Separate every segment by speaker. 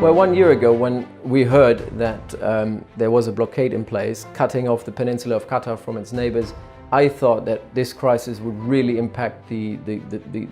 Speaker 1: Well, 1 year ago when we heard that there was a blockade in place, cutting off the peninsula of Qatar from its neighbors, I thought that this crisis would really impact the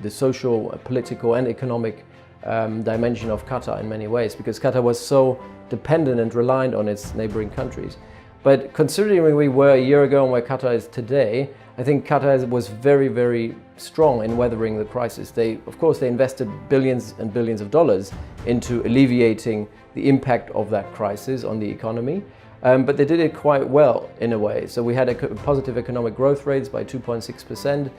Speaker 1: social, political and economic dimension of Qatar in many ways, because Qatar was so dependent and reliant on its neighboring countries. But considering where we were a year ago and where Qatar is today, I think Qatar was very, very strong in weathering the crisis. Of course, they invested billions and billions of dollars into alleviating the impact of that crisis on the economy. But they did it quite well in a way. So we had a positive economic growth rates by 2.6%.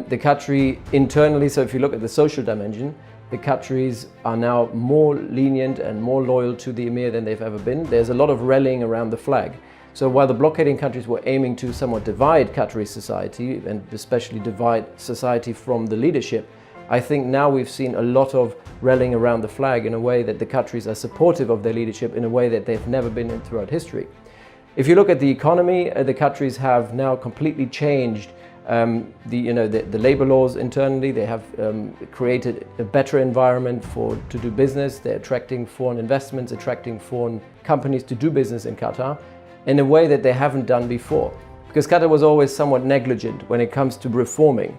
Speaker 1: The Qatari internally, so if you look at the social dimension, the Qataris are now more lenient and more loyal to the emir than they've ever been. There's a lot of rallying around the flag. So while the blockading countries were aiming to somewhat divide Qatari society, and especially divide society from the leadership, I think now we've seen a lot of rallying around the flag in a way that the Qataris are supportive of their leadership in a way that they've never been in throughout history. If you look at the economy, the Qataris have now completely changed the labor laws internally. They have created a better environment to do business. They're attracting foreign investments, attracting foreign companies to do business in Qatar in a way that they haven't done before. Because Qatar was always somewhat negligent when it comes to reforming.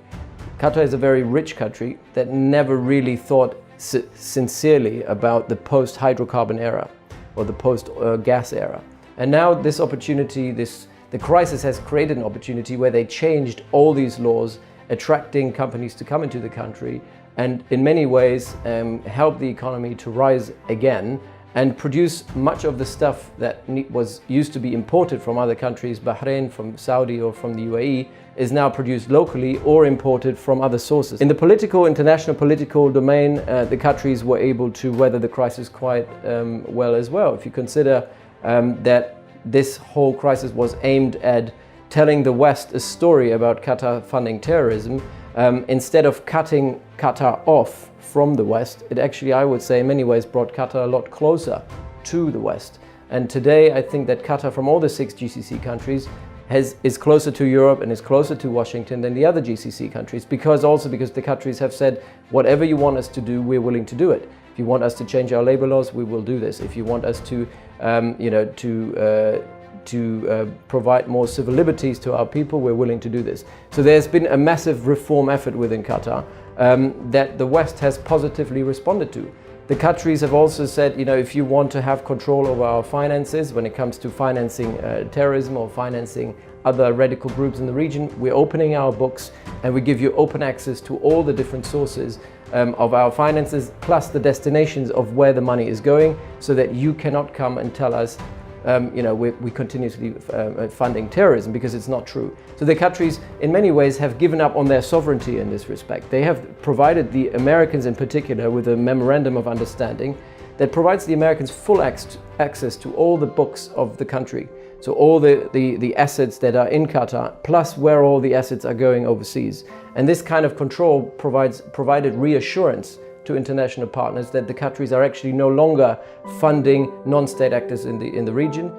Speaker 1: Qatar is a very rich country that never really thought sincerely about the post-hydrocarbon era or the post-gas era. And now this opportunity, the crisis has created an opportunity where they changed all these laws, attracting companies to come into the country and in many ways help the economy to rise again and produce much of the stuff that used to be imported from other countries, Bahrain, from Saudi or from the UAE, is now produced locally or imported from other sources. In the international political domain, the Qataris were able to weather the crisis quite well as well. If you consider that this whole crisis was aimed at telling the West a story about Qatar funding terrorism, instead of cutting Qatar off from the West, it actually, I would say, in many ways brought Qatar a lot closer to the West. And today, I think that Qatar, from all the 6 GCC countries, is closer to Europe and is closer to Washington than the other GCC countries, because the Qataris have said, whatever you want us to do, we're willing to do it. If you want us to change our labor laws, we will do this. If you want us to, provide more civil liberties to our people, we're willing to do this. So there's been a massive reform effort within Qatar that the West has positively responded to. The Qataris have also said, if you want to have control over our finances when it comes to financing terrorism or financing other radical groups in the region, we're opening our books and we give you open access to all the different sources of our finances, plus the destinations of where the money is going, so that you cannot come and tell us we continuously funding terrorism, because it's not true. So the Qataris in many ways have given up on their sovereignty in this respect. They have provided the Americans in particular with a memorandum of understanding that provides the Americans full access to all the books of the country. So all the assets that are in Qatar, plus where all the assets are going overseas. And this kind of control provided reassurance to international partners that the Qataris are actually no longer funding non-state actors in the region,